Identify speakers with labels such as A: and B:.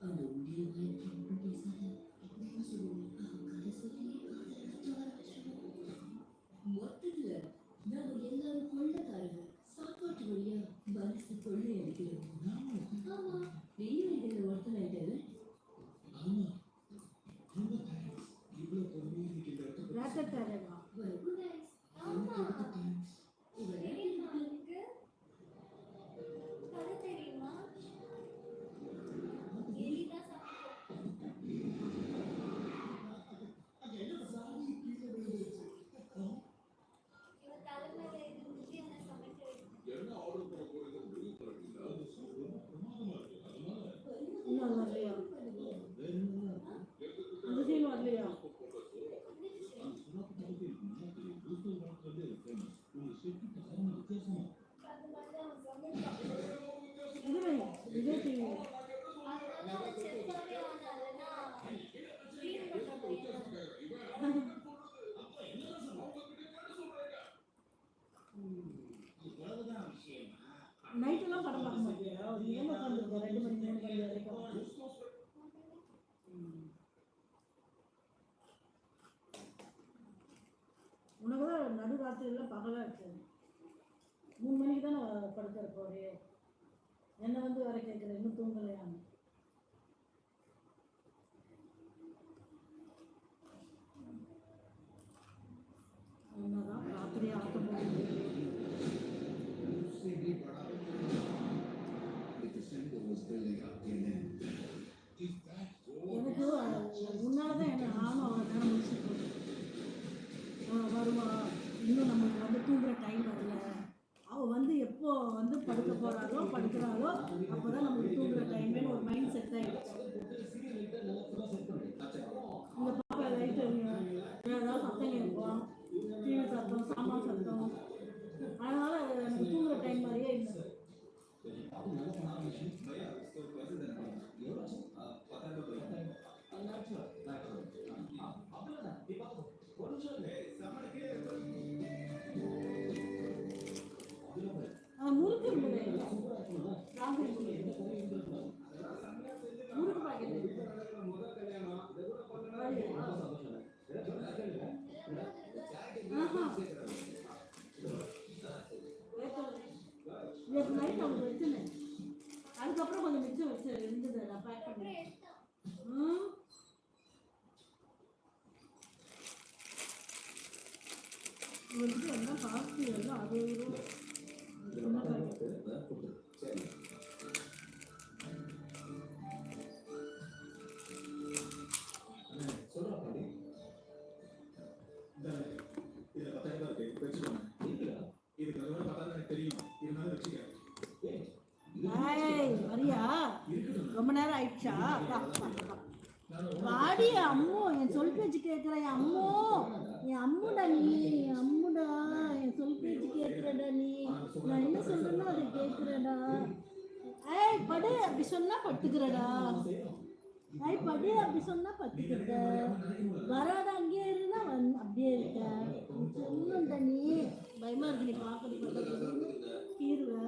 A: அந்த உண்டிய பயத்தில் ஒன்றும் பேசாத அப்படின்னு சொல்லுவோம். கதை சொல்லி மொத்தத்துல நாங்க எல்லாரும் கொள்ளக்காரங்க. சாப்பாட்டு வழியா மனசு கொள்ளை அடிக்கிறோம். ஆமா, நீயும் இதுல ஒருத்தனாயிட்டாரு. ஆமா, ரொம்ப தேங்க்ஸ். இவ்வளவு பொறுமையா இன்னைக்கு இந்த இடத்துல ராத்தத்தாரேவா வெரி நைஸ். ஆமா, தேங்க்ஸ். இவரே எனக்கு கதை தெரியுமா? எலிதான் நைட்டெல்லாம் படம் பார்க்க மாட்டியா? ஏன் உட்காந்துருக்க 2 மணி 3 மணி வரைக்கும்? உனக்கு தான் நடுராத்திரியில் பகலாக இருக்கு. 3 மணிக்கு தானே படுக்கிறப்போ என்னை வந்து வர கேட்குற இன்னும் தூங்கலையான்னு. என்னதான் ராத்திரி ஆட்டம் போடுது. எனக்கு முன்னால்தான் என்ன நானும் அவளை நேரம் முடிச்சுட்டு வருவா. இன்னும் நமக்கு வந்து தூங்குற டைம் வரல. அவள் வந்து எப்போ வந்து படுக்க போகிறாளோ படுக்கிறாளோ அப்போ தான் நமக்கு தூங்குற டைமேன்னு ஒரு மைண்ட் செட் ஆகிடுச்சு. இந்த பாப்பா லைட்டு ஏதாவது சத்தம் கேட்போம், டிவி சத்தம், சாமான் சத்தம். அதனால் எனக்கு தூங்குற டைம் மாதிரியே இல்லை. முறுக்கு இருந்தது, முறுக்கு பாக்கெட் நைட் அவங்க வச்சுனேன். அதுக்கப்புறம் கொஞ்சம் மிச்சம் வச்சு இருந்தது, நான் பேக் பண்ணேன். இவருக்கு எல்லாம் காஸ்ட்லி, எல்லாம் 60 ரூபா. வரியா? ரொம்ப நேரம் ஆயிடுச்சா? வாடி அம்மு, என் சொல் பேச்சு கேட்குற என் அம்மு, என் அம்முடா நீ, என் அம்முடா, என் சொல் பேச்சு கேட்குறடா நீ. நான் என்ன சொல்றேன்னா அதை கேட்குறடா. ஏய் படு, அப்படி சொன்னா பட்டுக்கிறடா. ஏய் படு, அப்படி சொன்னா பட்டுக்கிட்ட. வராத அங்கேயே இருந்தா அப்படியே இருக்க. சொல்லுண்டா நீ. பயமா இருக்கு நீ பார்க்கறது தீர்வை.